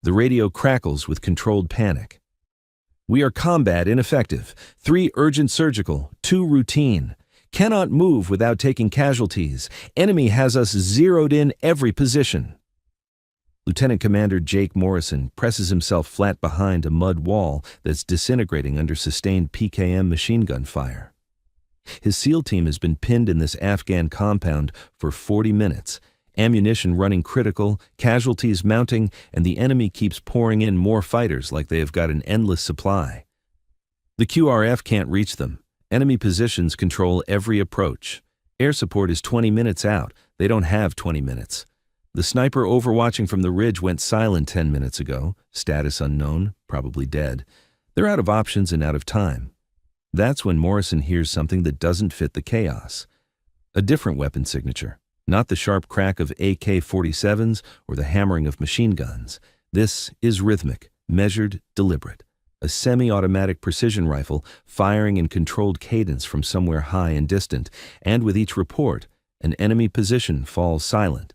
The radio crackles with controlled panic. "We are combat ineffective. 3 urgent surgical, 2 routine. Cannot move without taking casualties. Enemy has us zeroed in every position." Lieutenant Commander Jake Morrison presses himself flat behind a mud wall that's disintegrating under sustained PKM machine gun fire. His SEAL team has been pinned in this Afghan compound for 40 minutes, ammunition running critical, casualties mounting, and the enemy keeps pouring in more fighters like they have got an endless supply. The QRF can't reach them. Enemy positions control every approach. Air support is 20 minutes out. They don't have 20 minutes. The sniper overwatching from the ridge went silent 10 minutes ago. Status unknown, probably dead. They're out of options and out of time. That's when Morrison hears something that doesn't fit the chaos. A different weapon signature. Not the sharp crack of AK-47s or the hammering of machine guns. This is rhythmic, measured, deliberate. A semi-automatic precision rifle firing in controlled cadence from somewhere high and distant, and with each report, an enemy position falls silent.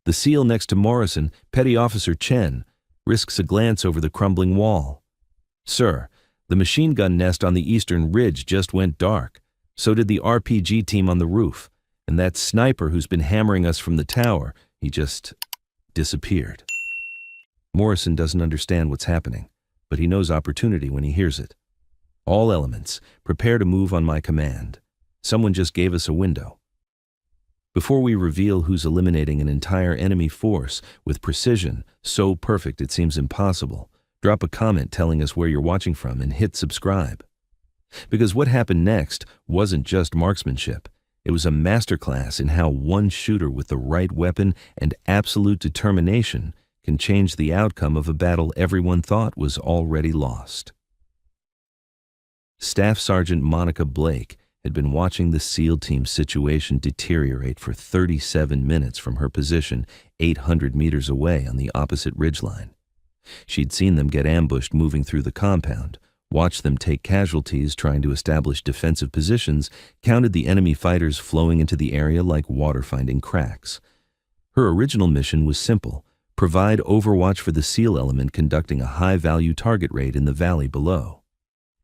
The SEAL next to Morrison, Petty Officer Chen, risks a glance over the crumbling wall. "Sir, the machine gun nest on the eastern ridge just went dark. So did the RPG team on the roof. And that sniper who's been hammering us from the tower, he just disappeared." Morrison doesn't understand what's happening, but he knows opportunity when he hears it. "All elements, prepare to move on my command. Someone just gave us a window." Before we reveal who's eliminating an entire enemy force with precision so perfect it seems impossible, drop a comment telling us where you're watching from and hit subscribe. Because what happened next wasn't just marksmanship. It was a masterclass in how one shooter with the right weapon and absolute determination can change the outcome of a battle everyone thought was already lost. Staff Sergeant Monica Blake had been watching the SEAL team's situation deteriorate for 37 minutes from her position 800 meters away on the opposite ridgeline. She'd seen them get ambushed moving through the compound, watched them take casualties trying to establish defensive positions, counted the enemy fighters flowing into the area like water finding cracks. Her original mission was simple: provide overwatch for the SEAL element conducting a high-value target raid in the valley below.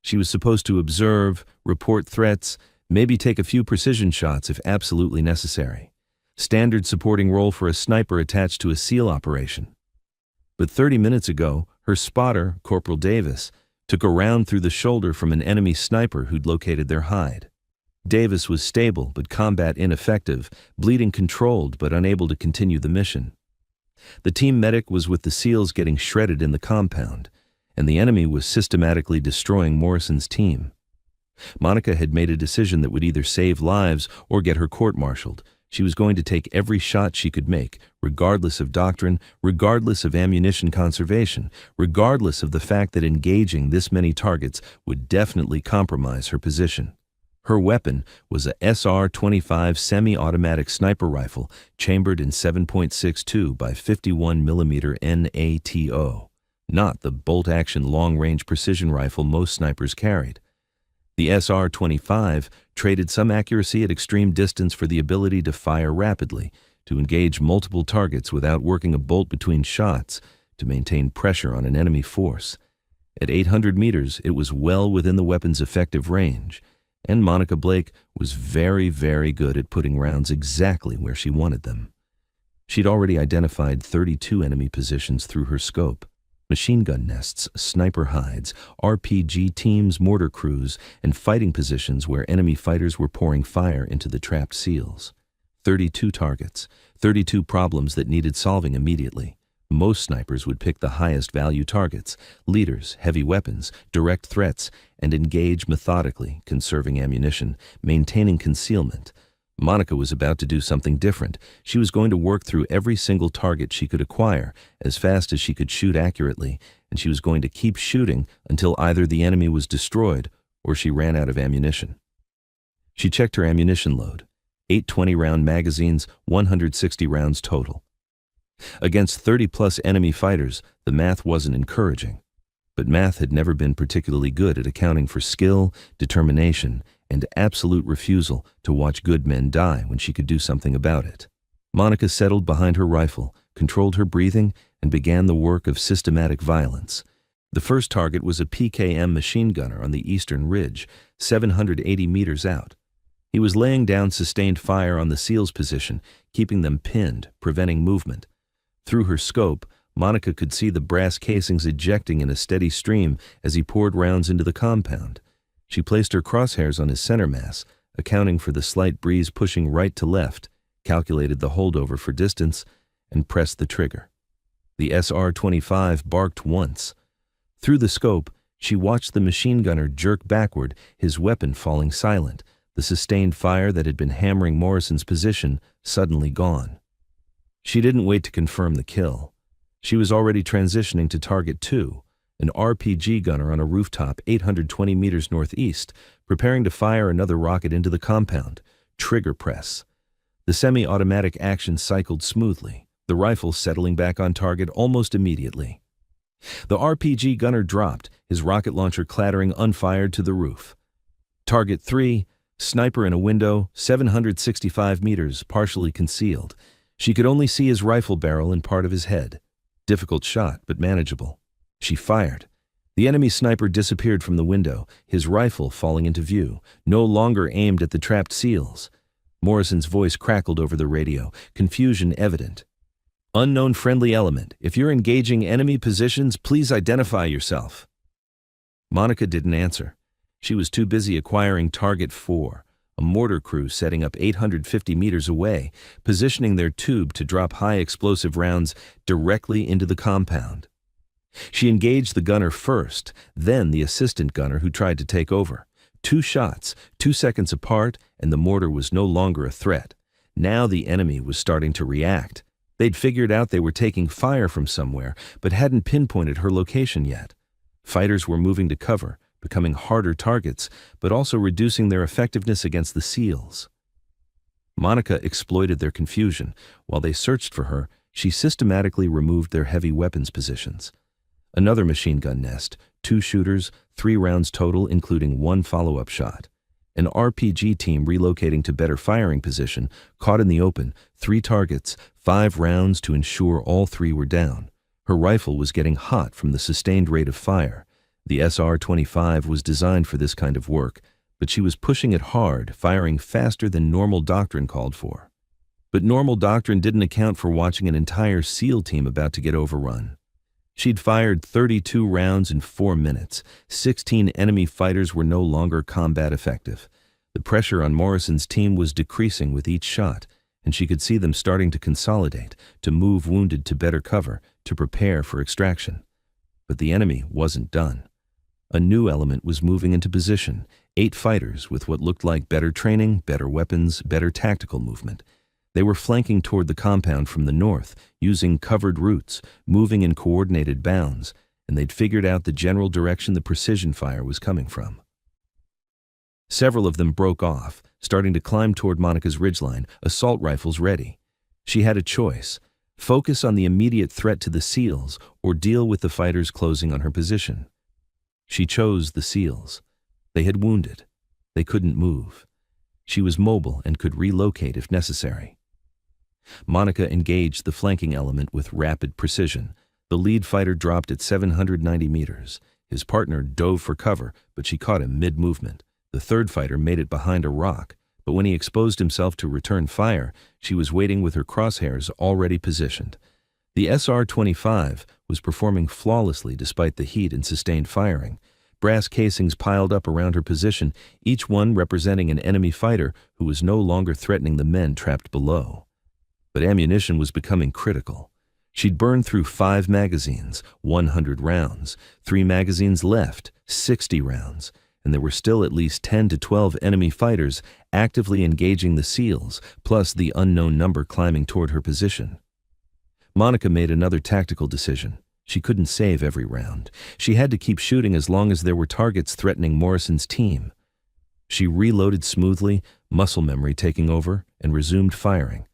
She was supposed to observe, report threats, maybe take a few precision shots if absolutely necessary. Standard supporting role for a sniper attached to a SEAL operation. But 30 minutes ago, her spotter, Corporal Davis, took a round through the shoulder from an enemy sniper who'd located their hide. Davis was stable but combat ineffective, bleeding controlled but unable to continue the mission. The team medic was with the SEALs getting shredded in the compound, and the enemy was systematically destroying Morrison's team. Monica had made a decision that would either save lives or get her court-martialed. She was going to take every shot she could make, regardless of doctrine, regardless of ammunition conservation, regardless of the fact that engaging this many targets would definitely compromise her position. Her weapon was a SR-25 semi-automatic sniper rifle chambered in 7.62 by 51mm NATO, not the bolt-action long-range precision rifle most snipers carried. The SR-25 traded some accuracy at extreme distance for the ability to fire rapidly, to engage multiple targets without working a bolt between shots, to maintain pressure on an enemy force. At 800 meters, it was well within the weapon's effective range, and Monica Blake was very, very good at putting rounds exactly where she wanted them. She'd already identified 32 enemy positions through her scope. Machine gun nests, sniper hides, RPG teams, mortar crews, and fighting positions where enemy fighters were pouring fire into the trapped SEALs. 32 targets, 32 problems that needed solving immediately. Most snipers would pick the highest value targets, leaders, heavy weapons, direct threats, and engage methodically, conserving ammunition, maintaining concealment. Monica was about to do something different. She was going to work through every single target she could acquire as fast as she could shoot accurately, and she was going to keep shooting until either the enemy was destroyed or she ran out of ammunition. She checked her ammunition load. 8 20-round magazines, 160 rounds total. Against 30-plus enemy fighters, the math wasn't encouraging. But math had never been particularly good at accounting for skill, determination, and absolute refusal to watch good men die when she could do something about it. Monica settled behind her rifle, controlled her breathing, and began the work of systematic violence. The first target was a PKM machine gunner on the eastern ridge, 780 meters out. He was laying down sustained fire on the SEALs' position, keeping them pinned, preventing movement. Through her scope, Monica could see the brass casings ejecting in a steady stream as he poured rounds into the compound. She placed her crosshairs on his center mass, accounting for the slight breeze pushing right to left, calculated the holdover for distance, and pressed the trigger. The SR-25 barked once. Through the scope, she watched the machine gunner jerk backward, his weapon falling silent, the sustained fire that had been hammering Morrison's position suddenly gone. She didn't wait to confirm the kill. She was already transitioning to target 2, an RPG gunner on a rooftop 820 meters northeast, preparing to fire another rocket into the compound. Trigger press. The semi-automatic action cycled smoothly, the rifle settling back on target almost immediately. The RPG gunner dropped, his rocket launcher clattering unfired to the roof. Target 3, sniper in a window, 765 meters, partially concealed. She could only see his rifle barrel and part of his head. Difficult shot, but manageable. She fired. The enemy sniper disappeared from the window, his rifle falling into view, no longer aimed at the trapped SEALs. Morrison's voice crackled over the radio, confusion evident. "Unknown friendly element. If you're engaging enemy positions, please identify yourself." Monica didn't answer. She was too busy acquiring Target 4, a mortar crew setting up 850 meters away, positioning their tube to drop high explosive rounds directly into the compound. She engaged the gunner first, then the assistant gunner who tried to take over. 2 shots, 2 seconds apart, and the mortar was no longer a threat. Now the enemy was starting to react. They'd figured out they were taking fire from somewhere, but hadn't pinpointed her location yet. Fighters were moving to cover, becoming harder targets, but also reducing their effectiveness against the SEALs. Monica exploited their confusion. While they searched for her, she systematically removed their heavy weapons positions. Another machine gun nest, 2 shooters, 3 rounds total, including 1 follow-up shot. An RPG team relocating to better firing position, caught in the open, 3 targets, 5 rounds to ensure all 3 were down. Her rifle was getting hot from the sustained rate of fire. The SR-25 was designed for this kind of work, but she was pushing it hard, firing faster than normal doctrine called for. But normal doctrine didn't account for watching an entire SEAL team about to get overrun. She'd fired 32 rounds in 4 minutes. 16 enemy fighters were no longer combat effective. The pressure on Morrison's team was decreasing with each shot, and she could see them starting to consolidate, to move wounded to better cover, to prepare for extraction. But the enemy wasn't done. A new element was moving into position, 8 fighters with what looked like better training, better weapons, better tactical movement. They were flanking toward the compound from the north, using covered routes, moving in coordinated bounds, and they'd figured out the general direction the precision fire was coming from. Several of them broke off, starting to climb toward Monica's ridgeline, assault rifles ready. She had a choice: focus on the immediate threat to the SEALs or deal with the fighters closing on her position. She chose the SEALs. They had wounded. They couldn't move. She was mobile and could relocate if necessary. Monica engaged the flanking element with rapid precision. The lead fighter dropped at 790 meters. His partner dove for cover, but she caught him mid-movement. The third fighter made it behind a rock, but when he exposed himself to return fire, she was waiting with her crosshairs already positioned. The SR-25 was performing flawlessly despite the heat and sustained firing. Brass casings piled up around her position, each one representing an enemy fighter who was no longer threatening the men trapped below. But ammunition was becoming critical. She'd burned through 5 magazines, 100 rounds, 3 magazines left, 60 rounds, and there were still at least 10 to 12 enemy fighters actively engaging the SEALs, plus the unknown number climbing toward her position. Monica made another tactical decision. She couldn't save every round. She had to keep shooting as long as there were targets threatening Morrison's team. She reloaded smoothly, muscle memory taking over, and resumed firing.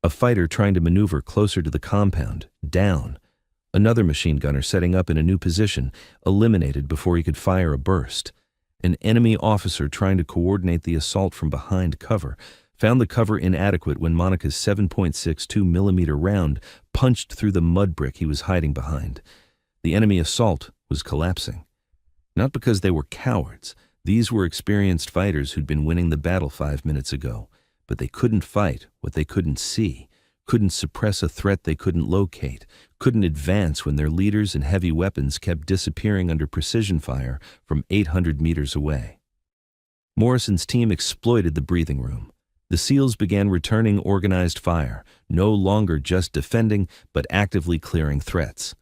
A fighter trying to maneuver closer to the compound, down. Another machine gunner setting up in a new position, eliminated before he could fire a burst. An enemy officer trying to coordinate the assault from behind cover, found the cover inadequate when Monica's 7.62 mm round punched through the mud brick he was hiding behind. The enemy assault was collapsing. Not because they were cowards. These were experienced fighters who'd been winning the battle 5 minutes ago, but they couldn't fight what they couldn't see, couldn't suppress a threat they couldn't locate, couldn't advance when their leaders and heavy weapons kept disappearing under precision fire from 800 meters away. Morrison's team exploited the breathing room. The SEALs began returning organized fire, no longer just defending, but actively clearing threats.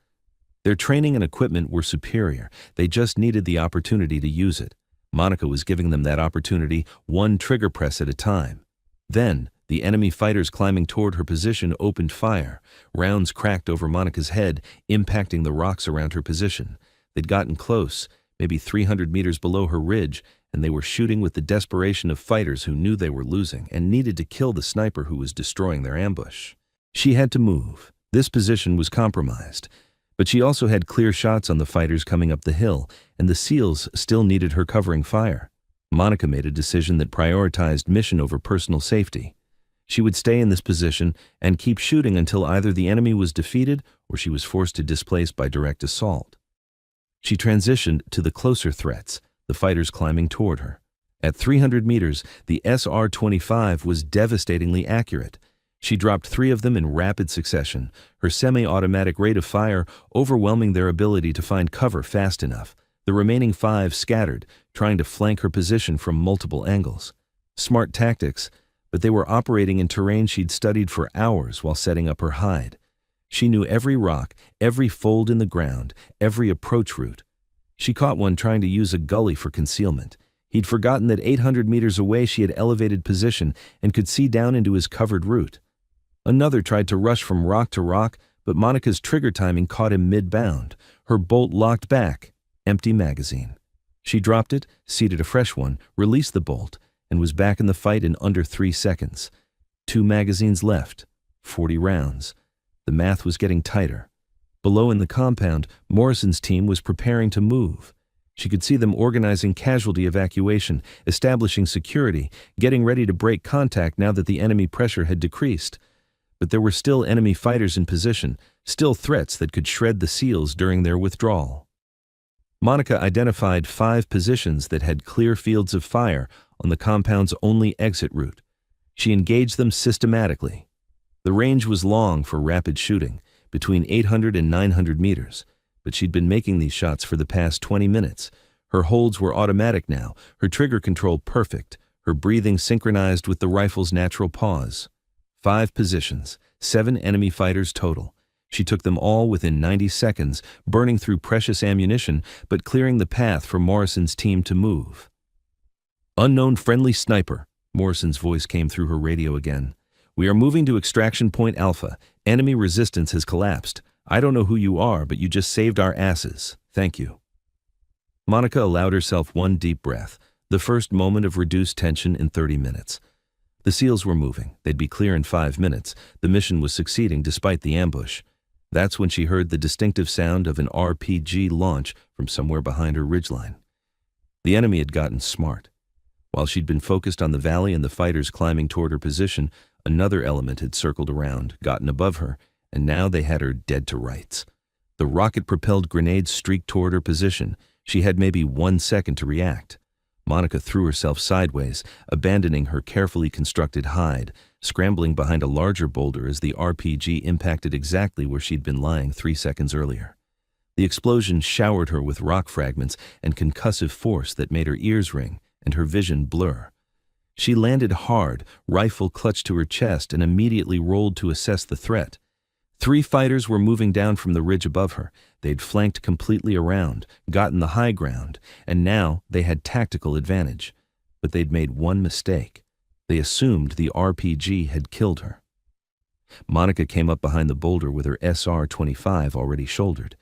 Their training and equipment were superior. They just needed the opportunity to use it. Monica was giving them that opportunity, one trigger press at a time. Then, the enemy fighters climbing toward her position opened fire. Rounds cracked over Monica's head, impacting the rocks around her position. They'd gotten close, maybe 300 meters below her ridge, and they were shooting with the desperation of fighters who knew they were losing and needed to kill the sniper who was destroying their ambush. She had to move. This position was compromised. But she also had clear shots on the fighters coming up the hill, and the SEALs still needed her covering fire. Monica made a decision that prioritized mission over personal safety. She would stay in this position and keep shooting until either the enemy was defeated or she was forced to displace by direct assault. She transitioned to the closer threats, the fighters climbing toward her. At 300 meters, the SR-25 was devastatingly accurate. She dropped 3 of them in rapid succession, her semi-automatic rate of fire overwhelming their ability to find cover fast enough. The remaining 5 scattered, trying to flank her position from multiple angles. Smart tactics, but they were operating in terrain she'd studied for hours while setting up her hide. She knew every rock, every fold in the ground, every approach route. She caught one trying to use a gully for concealment. He'd forgotten that 800 meters away she had elevated position and could see down into his covered route. Another tried to rush from rock to rock, but Monica's trigger timing caught him mid-bound. Her bolt locked back. Empty magazine. She dropped it, seated a fresh one, released the bolt, and was back in the fight in under 3 seconds. 2 magazines left. 40 rounds. The math was getting tighter. Below in the compound, Morrison's team was preparing to move. She could see them organizing casualty evacuation, establishing security, getting ready to break contact now that the enemy pressure had decreased. But there were still enemy fighters in position, still threats that could shred the SEALs during their withdrawal. Monica identified 5 positions that had clear fields of fire on the compound's only exit route. She engaged them systematically. The range was long for rapid shooting, between 800 and 900 meters, but she'd been making these shots for the past 20 minutes. Her holds were automatic now, her trigger control perfect, her breathing synchronized with the rifle's natural pause. 5 positions, 7 enemy fighters total. She took them all within 90 seconds, burning through precious ammunition, but clearing the path for Morrison's team to move. "Unknown friendly sniper," Morrison's voice came through her radio again. "We are moving to extraction point Alpha. Enemy resistance has collapsed. I don't know who you are, but you just saved our asses. Thank you." Monica allowed herself one deep breath, the first moment of reduced tension in 30 minutes. The SEALs were moving. They'd be clear in 5 minutes. The mission was succeeding despite the ambush. That's when she heard the distinctive sound of an RPG launch from somewhere behind her ridgeline. The enemy had gotten smart. While she'd been focused on the valley and the fighters climbing toward her position, another element had circled around, gotten above her, and now they had her dead to rights. The rocket-propelled grenades streaked toward her position. She had maybe 1 second to react. Monica threw herself sideways, abandoning her carefully constructed hide, scrambling behind a larger boulder as the RPG impacted exactly where she'd been lying 3 seconds earlier. The explosion showered her with rock fragments and concussive force that made her ears ring and her vision blur. She landed hard, rifle clutched to her chest, and immediately rolled to assess the threat. 3 fighters were moving down from the ridge above her. They'd flanked completely around, gotten the high ground, and now they had tactical advantage. But they'd made one mistake. They assumed the RPG had killed her. Monica came up behind the boulder with her SR-25 already shouldered.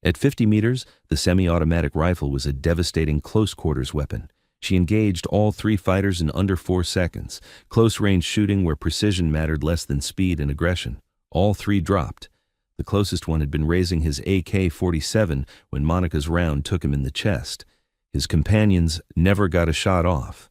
At 50 meters, the semi-automatic rifle was a devastating close-quarters weapon. She engaged all 3 fighters in under 4 seconds, close-range shooting where precision mattered less than speed and aggression. All 3 dropped. The closest one had been raising his AK-47 when Monica's round took him in the chest. His companions never got a shot off.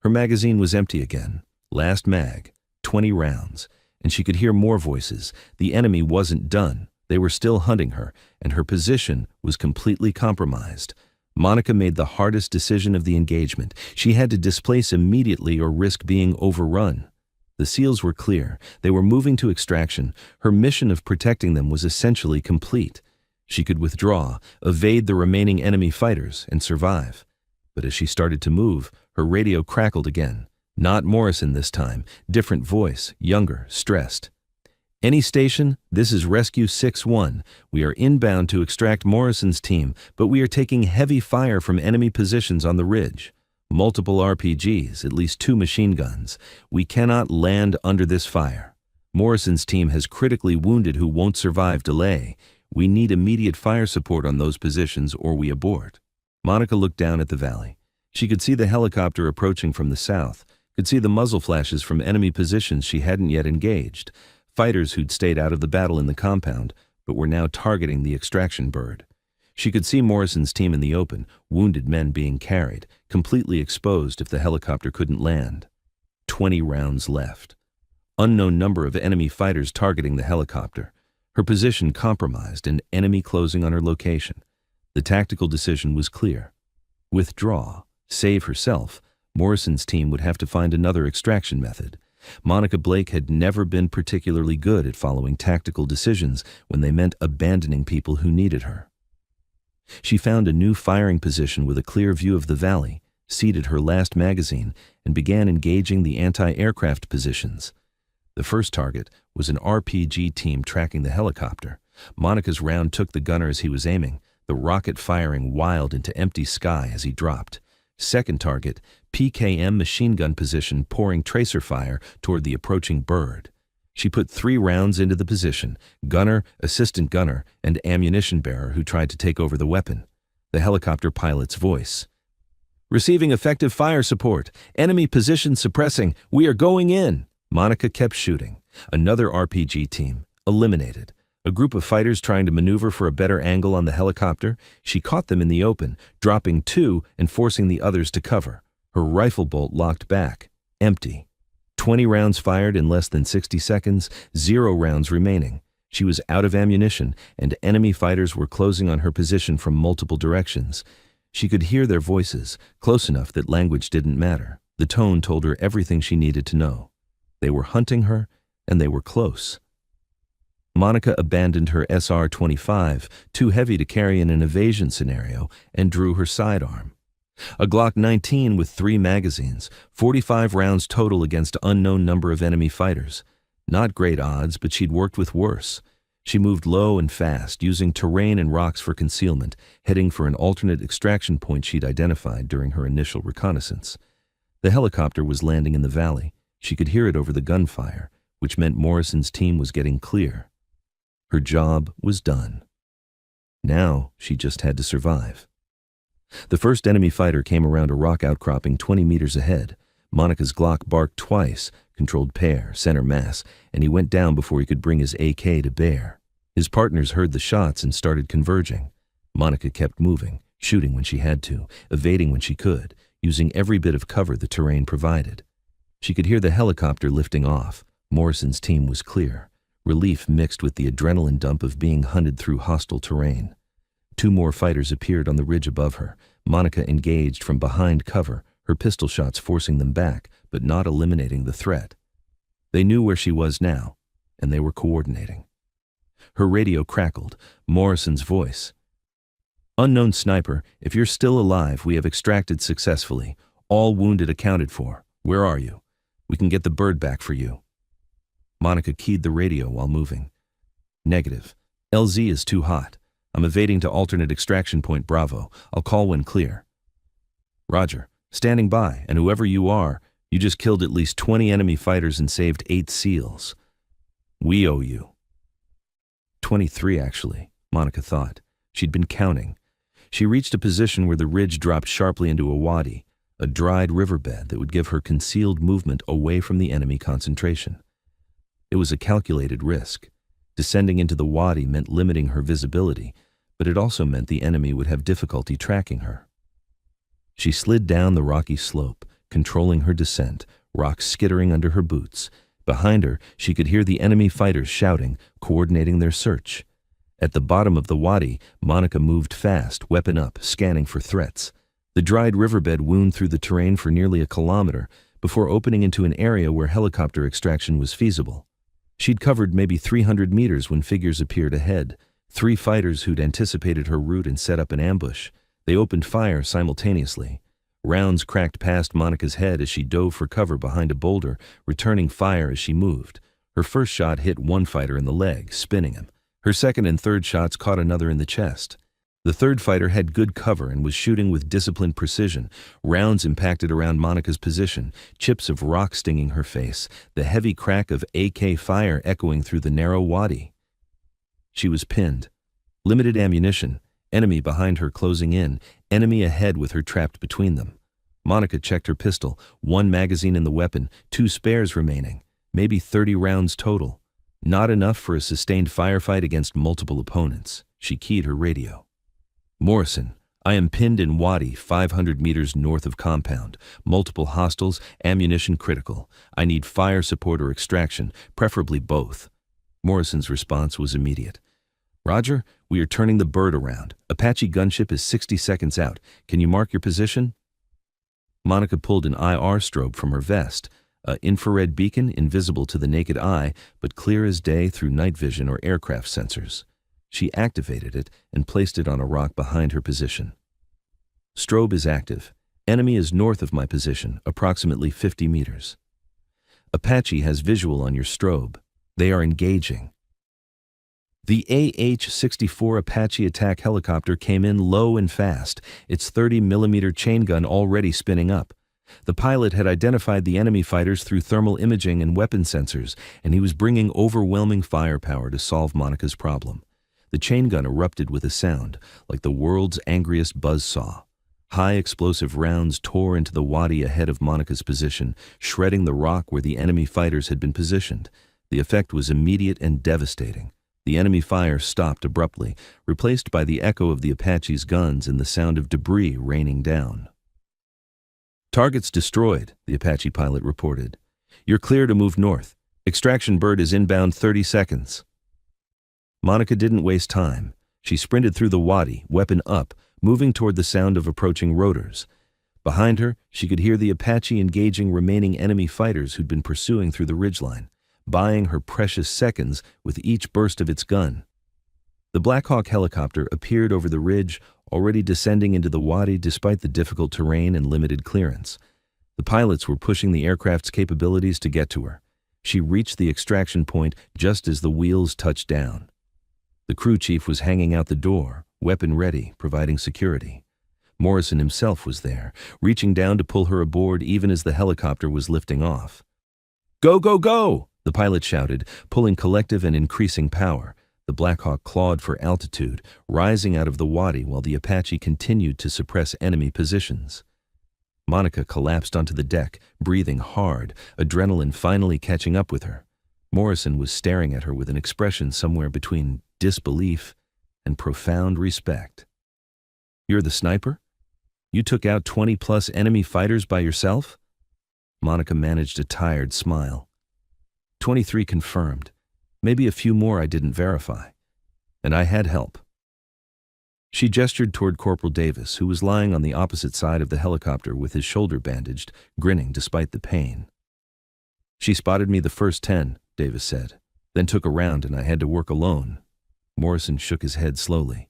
Her magazine was empty again. Last mag, 20 rounds, and she could hear more voices. The enemy wasn't done. They were still hunting her, and her position was completely compromised. Monica made the hardest decision of the engagement. She had to displace immediately or risk being overrun. The SEALs were clear. They were moving to extraction. Her mission of protecting them was essentially complete. She could withdraw, evade the remaining enemy fighters, and survive. But as she started to move, her radio crackled again. Not Morrison this time. Different voice, younger, stressed. "Any station, this is Rescue 6-1. We are inbound to extract Morrison's team, but we are taking heavy fire from enemy positions on the ridge. Multiple RPGs, at least 2 machine guns. We cannot land under this fire. Morrison's team has critically wounded who won't survive delay. We need immediate fire support on those positions or we abort." Monica looked down at the valley. She could see the helicopter approaching from the south, could see the muzzle flashes from enemy positions she hadn't yet engaged, fighters who'd stayed out of the battle in the compound, but were now targeting the extraction bird. She could see Morrison's team in the open, wounded men being carried, completely exposed if the helicopter couldn't land. 20 rounds left. Unknown number of enemy fighters targeting the helicopter. Her position compromised and enemy closing on her location. The tactical decision was clear. Withdraw, save herself. Morrison's team would have to find another extraction method. Monica Blake had never been particularly good at following tactical decisions when they meant abandoning people who needed her. She found a new firing position with a clear view of the valley, seated her last magazine, and began engaging the anti-aircraft positions. The first target was an RPG team tracking the helicopter. Monica's round took the gunner as he was aiming, the rocket firing wild into empty sky as he dropped. Second target, PKM machine gun position pouring tracer fire toward the approaching bird. She put 3 rounds into the position, gunner, assistant gunner, and ammunition bearer who tried to take over the weapon. The helicopter pilot's voice. "Receiving effective fire support. Enemy position suppressing. We are going in." Monica kept shooting. Another RPG team, eliminated. A group of fighters trying to maneuver for a better angle on the helicopter. She caught them in the open, dropping 2 and forcing the others to cover. Her rifle bolt locked back. Empty. 20 rounds fired in less than 60 seconds, 0 rounds remaining. She was out of ammunition, and enemy fighters were closing on her position from multiple directions. She could hear their voices, close enough that language didn't matter. The tone told her everything she needed to know. They were hunting her, and they were close. Monica abandoned her SR-25, too heavy to carry in an evasion scenario, and drew her sidearm. A Glock 19 with 3 magazines, 45 rounds total against unknown number of enemy fighters. Not great odds, but she'd worked with worse. She moved low and fast, using terrain and rocks for concealment, heading for an alternate extraction point she'd identified during her initial reconnaissance. The helicopter was landing in the valley. She could hear it over the gunfire, which meant Morrison's team was getting clear. Her job was done. Now she just had to survive. The first enemy fighter came around a rock outcropping 20 meters ahead. Monica's Glock barked twice, controlled pair, center mass, and he went down before he could bring his AK to bear. His partners heard the shots and started converging. Monica kept moving, shooting when she had to, evading when she could, using every bit of cover the terrain provided. She could hear the helicopter lifting off. Morrison's team was clear. Relief mixed with the adrenaline dump of being hunted through hostile terrain. 2 more fighters appeared on the ridge above her. Monica engaged from behind cover, her pistol shots forcing them back, but not eliminating the threat. They knew where she was now, and they were coordinating. Her radio crackled, Morrison's voice. "Unknown sniper, if you're still alive, we have extracted successfully. All wounded accounted for. Where are you? We can get the bird back for you." Monica keyed the radio while moving. "Negative. LZ is too hot. I'm evading to alternate extraction point Bravo. I'll call when clear." "Roger. Standing by, and whoever you are, you just killed at least 20 enemy fighters and saved 8 SEALs. We owe you." 23, actually, Monica thought. She'd been counting. She reached a position where the ridge dropped sharply into a wadi, a dried riverbed that would give her concealed movement away from the enemy concentration. It was a calculated risk. Descending into the wadi meant limiting her visibility, but it also meant the enemy would have difficulty tracking her. She slid down the rocky slope, controlling her descent, rocks skittering under her boots. Behind her, she could hear the enemy fighters shouting, coordinating their search. At the bottom of the wadi, Monica moved fast, weapon up, scanning for threats. The dried riverbed wound through the terrain for nearly a kilometer before opening into an area where helicopter extraction was feasible. She'd covered maybe 300 meters when figures appeared ahead. 3 fighters who'd anticipated her route and set up an ambush. They opened fire simultaneously. Rounds cracked past Monica's head as she dove for cover behind a boulder, returning fire as she moved. Her first shot hit one fighter in the leg, spinning him. Her second and third shots caught another in the chest. The third fighter had good cover and was shooting with disciplined precision. Rounds impacted around Monica's position, chips of rock stinging her face, the heavy crack of AK fire echoing through the narrow wadi. She was pinned. Limited ammunition, enemy behind her closing in, enemy ahead with her trapped between them. Monica checked her pistol, 1 magazine in the weapon, 2 spares remaining, maybe 30 rounds total. Not enough for a sustained firefight against multiple opponents. She keyed her radio. Morrison, I am pinned in wadi 500 meters north of compound. Multiple hostiles, ammunition critical. I need fire support or extraction, preferably both. Morrison's response was immediate. Roger, we are turning the bird around. Apache gunship is 60 seconds out. Can you mark your position? Monica pulled an IR strobe from her vest, an infrared beacon invisible to the naked eye, but clear as day through night vision or aircraft sensors. She activated it and placed it on a rock behind her position. Strobe is active. Enemy is north of my position, approximately 50 meters. Apache has visual on your strobe. They are engaging. The AH-64 Apache attack helicopter came in low and fast, its 30mm chain gun already spinning up. The pilot had identified the enemy fighters through thermal imaging and weapon sensors, and he was bringing overwhelming firepower to solve Monica's problem. The chain gun erupted with a sound, like the world's angriest buzzsaw. High explosive rounds tore into the wadi ahead of Monica's position, shredding the rock where the enemy fighters had been positioned. The effect was immediate and devastating. The enemy fire stopped abruptly, replaced by the echo of the Apache's guns and the sound of debris raining down. Targets destroyed, the Apache pilot reported. You're clear to move north. Extraction bird is inbound 30 seconds. Monica didn't waste time. She sprinted through the wadi, weapon up, moving toward the sound of approaching rotors. Behind her, she could hear the Apache engaging remaining enemy fighters who'd been pursuing through the ridgeline, buying her precious seconds with each burst of its gun. The Black Hawk helicopter appeared over the ridge, already descending into the wadi despite the difficult terrain and limited clearance. The pilots were pushing the aircraft's capabilities to get to her. She reached the extraction point just as the wheels touched down. The crew chief was hanging out the door, weapon ready, providing security. Morrison himself was there, reaching down to pull her aboard even as the helicopter was lifting off. Go, go, go! The pilot shouted, pulling collective and increasing power. The Black Hawk clawed for altitude, rising out of the wadi while the Apache continued to suppress enemy positions. Monica collapsed onto the deck, breathing hard, adrenaline finally catching up with her. Morrison was staring at her with an expression somewhere between disbelief and profound respect. You're the sniper? You took out 20+ enemy fighters by yourself? Monica managed a tired smile. 23 confirmed. Maybe a few more I didn't verify. And I had help. She gestured toward Corporal Davis, who was lying on the opposite side of the helicopter with his shoulder bandaged, grinning despite the pain. She spotted me the first 10, Davis said, then took a round and I had to work alone. Morrison shook his head slowly.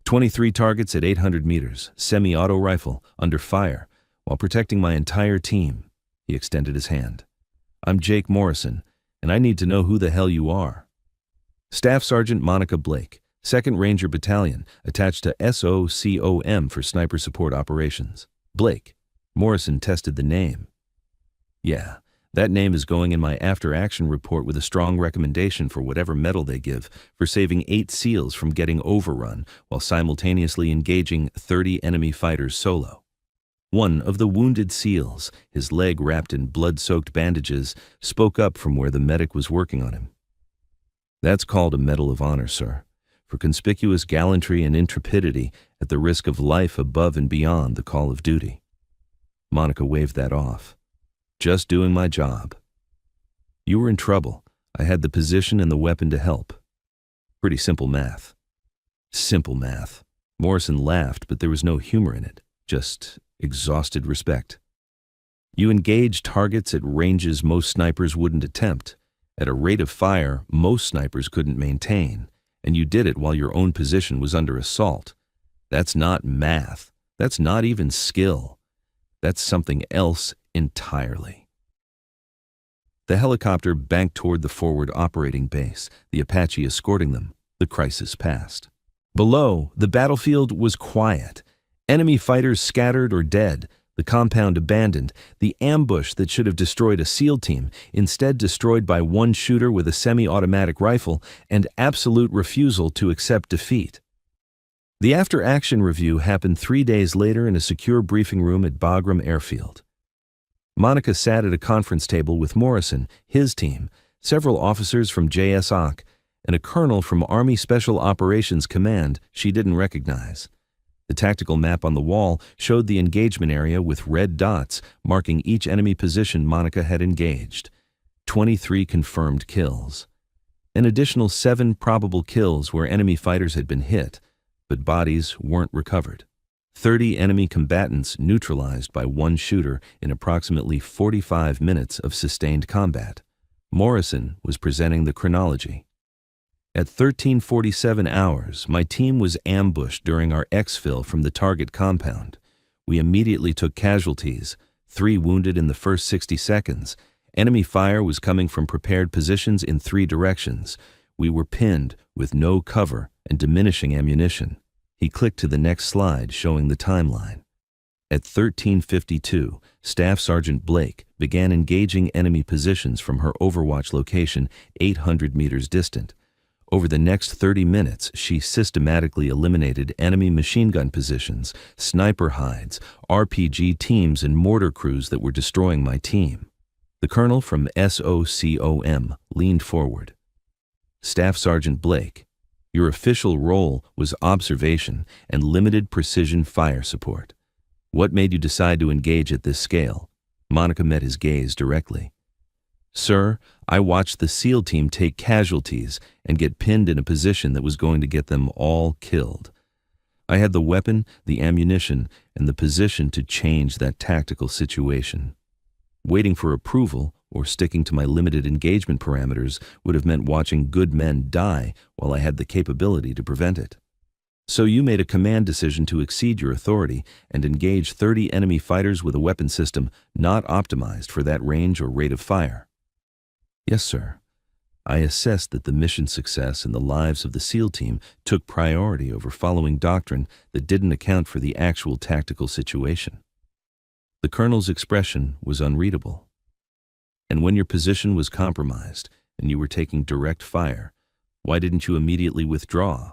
23 targets at 800 meters, semi-auto rifle, under fire, while protecting my entire team. He extended his hand. I'm Jake Morrison, and I need to know who the hell you are. Staff Sergeant Monica Blake, 2nd Ranger Battalion, attached to SOCOM for sniper support operations. Blake. Morrison tested the name. Yeah, that name is going in my after-action report with a strong recommendation for whatever medal they give for saving 8 SEALs from getting overrun while simultaneously engaging 30 enemy fighters solo. One of the wounded SEALs, his leg wrapped in blood-soaked bandages, spoke up from where the medic was working on him. That's called a Medal of Honor, sir, for conspicuous gallantry and intrepidity at the risk of life above and beyond the call of duty. Monica waved that off. Just doing my job. You were in trouble. I had the position and the weapon to help. Pretty simple math. Simple math. Morrison laughed, but there was no humor in it, just exhausted respect. You engaged targets at ranges most snipers wouldn't attempt, at a rate of fire most snipers couldn't maintain, and you did it while your own position was under assault. That's not math. That's not even skill. That's something else entirely. The helicopter banked toward the forward operating base, the Apache escorting them. The crisis passed. Below, the battlefield was quiet. Enemy fighters scattered or dead, the compound abandoned, the ambush that should have destroyed a SEAL team, instead destroyed by one shooter with a semi-automatic rifle and absolute refusal to accept defeat. The after-action review happened 3 days later in a secure briefing room at Bagram Airfield. Monica sat at a conference table with Morrison, his team, several officers from JSOC, and a colonel from Army Special Operations Command she didn't recognize. The tactical map on the wall showed the engagement area with red dots marking each enemy position Monica had engaged. 23 confirmed kills. An additional 7 probable kills where enemy fighters had been hit, but bodies weren't recovered. 30 enemy combatants neutralized by one shooter in approximately 45 minutes of sustained combat. Morrison was presenting the chronology. At 13:47 hours, my team was ambushed during our exfil from the target compound. We immediately took casualties, 3 wounded in the first 60 seconds. Enemy fire was coming from prepared positions in 3 directions. We were pinned with no cover and diminishing ammunition. He clicked to the next slide showing the timeline. At 13:52, Staff Sergeant Blake began engaging enemy positions from her Overwatch location 800 meters distant. Over the next 30 minutes, she systematically eliminated enemy machine gun positions, sniper hides, RPG teams, and mortar crews that were destroying my team. The colonel from SOCOM leaned forward. Staff Sergeant Blake, your official role was observation and limited precision fire support. What made you decide to engage at this scale? Monica met his gaze directly. Sir, I watched the SEAL team take casualties and get pinned in a position that was going to get them all killed. I had the weapon, the ammunition, and the position to change that tactical situation. Waiting for approval or sticking to my limited engagement parameters would have meant watching good men die while I had the capability to prevent it. So you made a command decision to exceed your authority and engage 30 enemy fighters with a weapon system not optimized for that range or rate of fire. Yes, sir. I assessed that the mission success and the lives of the SEAL team took priority over following doctrine that didn't account for the actual tactical situation. The colonel's expression was unreadable. And when your position was compromised and you were taking direct fire, why didn't you immediately withdraw?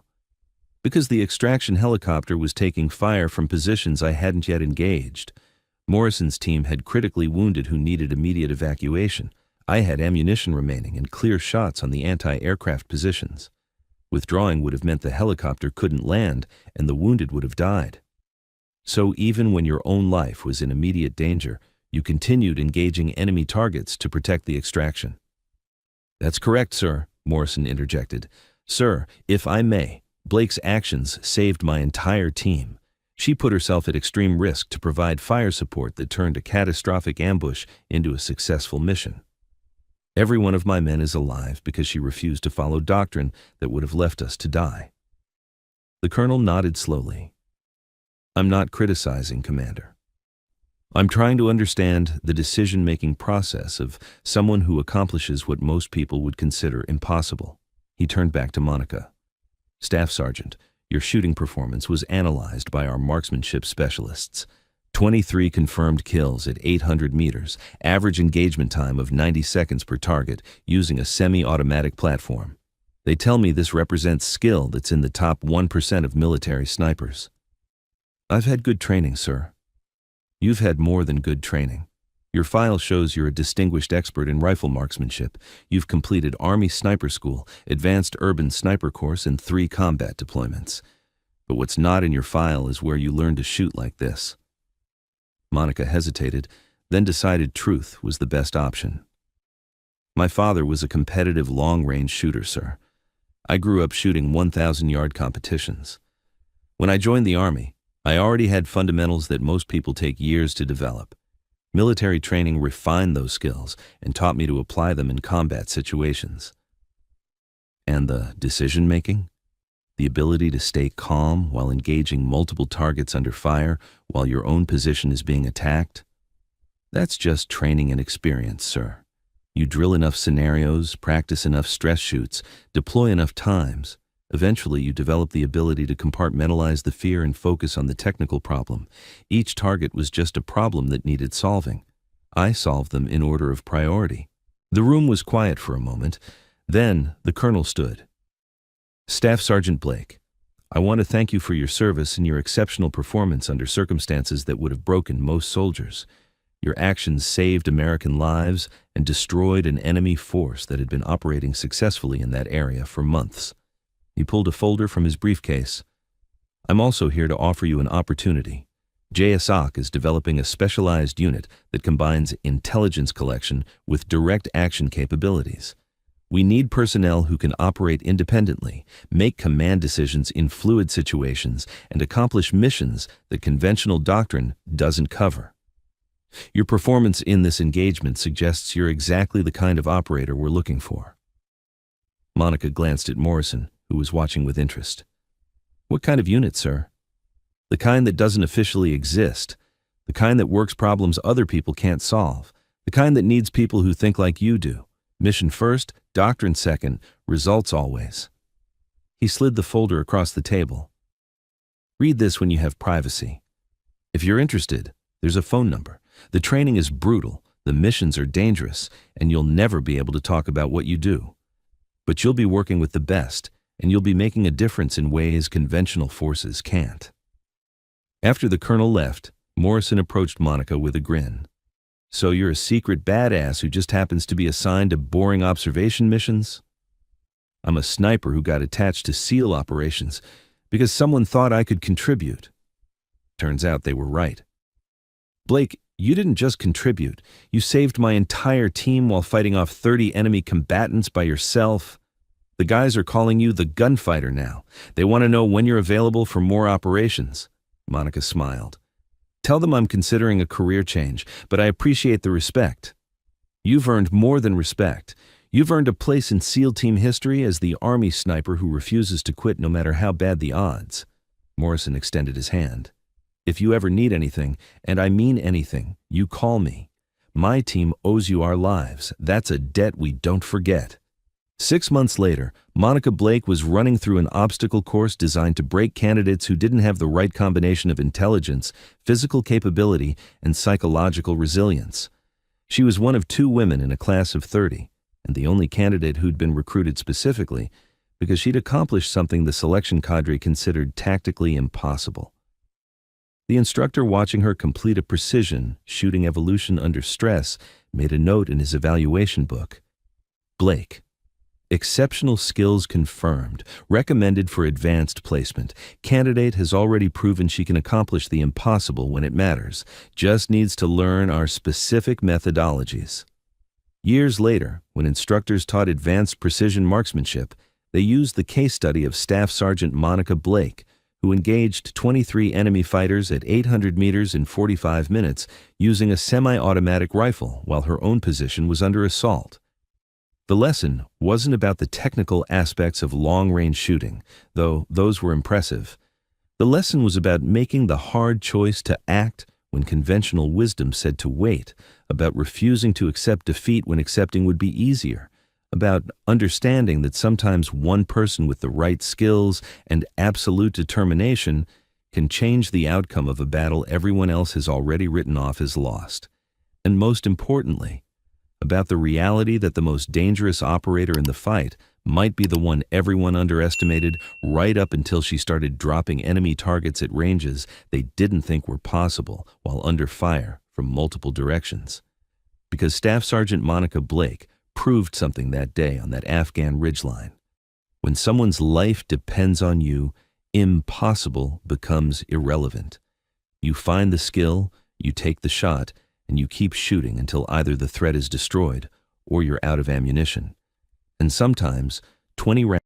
Because the extraction helicopter was taking fire from positions I hadn't yet engaged. Morrison's team had critically wounded who needed immediate evacuation. I had ammunition remaining and clear shots on the anti-aircraft positions. Withdrawing would have meant the helicopter couldn't land and the wounded would have died. So even when your own life was in immediate danger, you continued engaging enemy targets to protect the extraction. That's correct, sir, Morrison interjected. Sir, if I may, Blake's actions saved my entire team. She put herself at extreme risk to provide fire support that turned a catastrophic ambush into a successful mission. Every one of my men is alive because she refused to follow doctrine that would have left us to die. The colonel nodded slowly. I'm not criticizing, Commander. I'm trying to understand the decision-making process of someone who accomplishes what most people would consider impossible. He turned back to Monica. Staff Sergeant, your shooting performance was analyzed by our marksmanship specialists. 23 confirmed kills at 800 meters, average engagement time of 90 seconds per target using a semi-automatic platform. They tell me this represents skill that's in the top 1% of military snipers. I've had good training, sir. You've had more than good training. Your file shows you're a distinguished expert in rifle marksmanship. You've completed Army Sniper School, Advanced Urban Sniper Course, and 3 combat deployments. But what's not in your file is where you learned to shoot like this. Monica hesitated, then decided truth was the best option. My father was a competitive long-range shooter, sir. I grew up shooting 1,000-yard competitions. When I joined the Army, I already had fundamentals that most people take years to develop. Military training refined those skills and taught me to apply them in combat situations. And the decision-making? The ability to stay calm while engaging multiple targets under fire while your own position is being attacked? That's just training and experience, sir. You drill enough scenarios, practice enough stress shoots, deploy enough times. Eventually, you develop the ability to compartmentalize the fear and focus on the technical problem. Each target was just a problem that needed solving. I solved them in order of priority. The room was quiet for a moment. Then the colonel stood. Staff Sergeant Blake, I want to thank you for your service and your exceptional performance under circumstances that would have broken most soldiers. Your actions saved American lives and destroyed an enemy force that had been operating successfully in that area for months. He pulled a folder from his briefcase. I'm also here to offer you an opportunity. JSOC is developing a specialized unit that combines intelligence collection with direct action capabilities. We need personnel who can operate independently, make command decisions in fluid situations, and accomplish missions that conventional doctrine doesn't cover. Your performance in this engagement suggests you're exactly the kind of operator we're looking for. Monica glanced at Morrison, who was watching with interest. What kind of unit, sir? The kind that doesn't officially exist, the kind that works problems other people can't solve, the kind that needs people who think like you do. Mission first, doctrine second, results always. He slid the folder across the table. Read this when you have privacy. If you're interested, there's a phone number. The training is brutal, the missions are dangerous, and you'll never be able to talk about what you do. But you'll be working with the best, and you'll be making a difference in ways conventional forces can't. After the colonel left, Morrison approached Monica with a grin. So you're a secret badass who just happens to be assigned to boring observation missions? I'm a sniper who got attached to SEAL operations because someone thought I could contribute. Turns out they were right. Blake, you didn't just contribute. You saved my entire team while fighting off 30 enemy combatants by yourself. The guys are calling you the gunfighter now. They want to know when you're available for more operations. Monica smiled. Tell them I'm considering a career change, but I appreciate the respect. You've earned more than respect. You've earned a place in SEAL team history as the Army sniper who refuses to quit no matter how bad the odds. Morrison extended his hand. If you ever need anything, and I mean anything, you call me. My team owes you our lives. That's a debt we don't forget. 6 months later, Monica Blake was running through an obstacle course designed to break candidates who didn't have the right combination of intelligence, physical capability, and psychological resilience. She was one of 2 women in a class of 30, and the only candidate who'd been recruited specifically because she'd accomplished something the selection cadre considered tactically impossible. The instructor watching her complete a precision shooting evolution under stress made a note in his evaluation book. Blake. Exceptional skills confirmed, recommended for advanced placement. Candidate has already proven she can accomplish the impossible when it matters, just needs to learn our specific methodologies. Years later, when instructors taught advanced precision marksmanship, they used the case study of Staff Sergeant Monica Blake, who engaged 23 enemy fighters at 800 meters in 45 minutes using a semi-automatic rifle while her own position was under assault. The lesson wasn't about the technical aspects of long-range shooting, though those were impressive. The lesson was about making the hard choice to act when conventional wisdom said to wait, about refusing to accept defeat when accepting would be easier, about understanding that sometimes one person with the right skills and absolute determination can change the outcome of a battle everyone else has already written off as lost. And most importantly, about the reality that the most dangerous operator in the fight might be the one everyone underestimated right up until she started dropping enemy targets at ranges they didn't think were possible while under fire from multiple directions. Because Staff Sergeant Monica Blake proved something that day on that Afghan ridgeline. When someone's life depends on you, impossible becomes irrelevant. You find the skill, you take the shot, and you keep shooting until either the threat is destroyed or you're out of ammunition. And sometimes, 20 rounds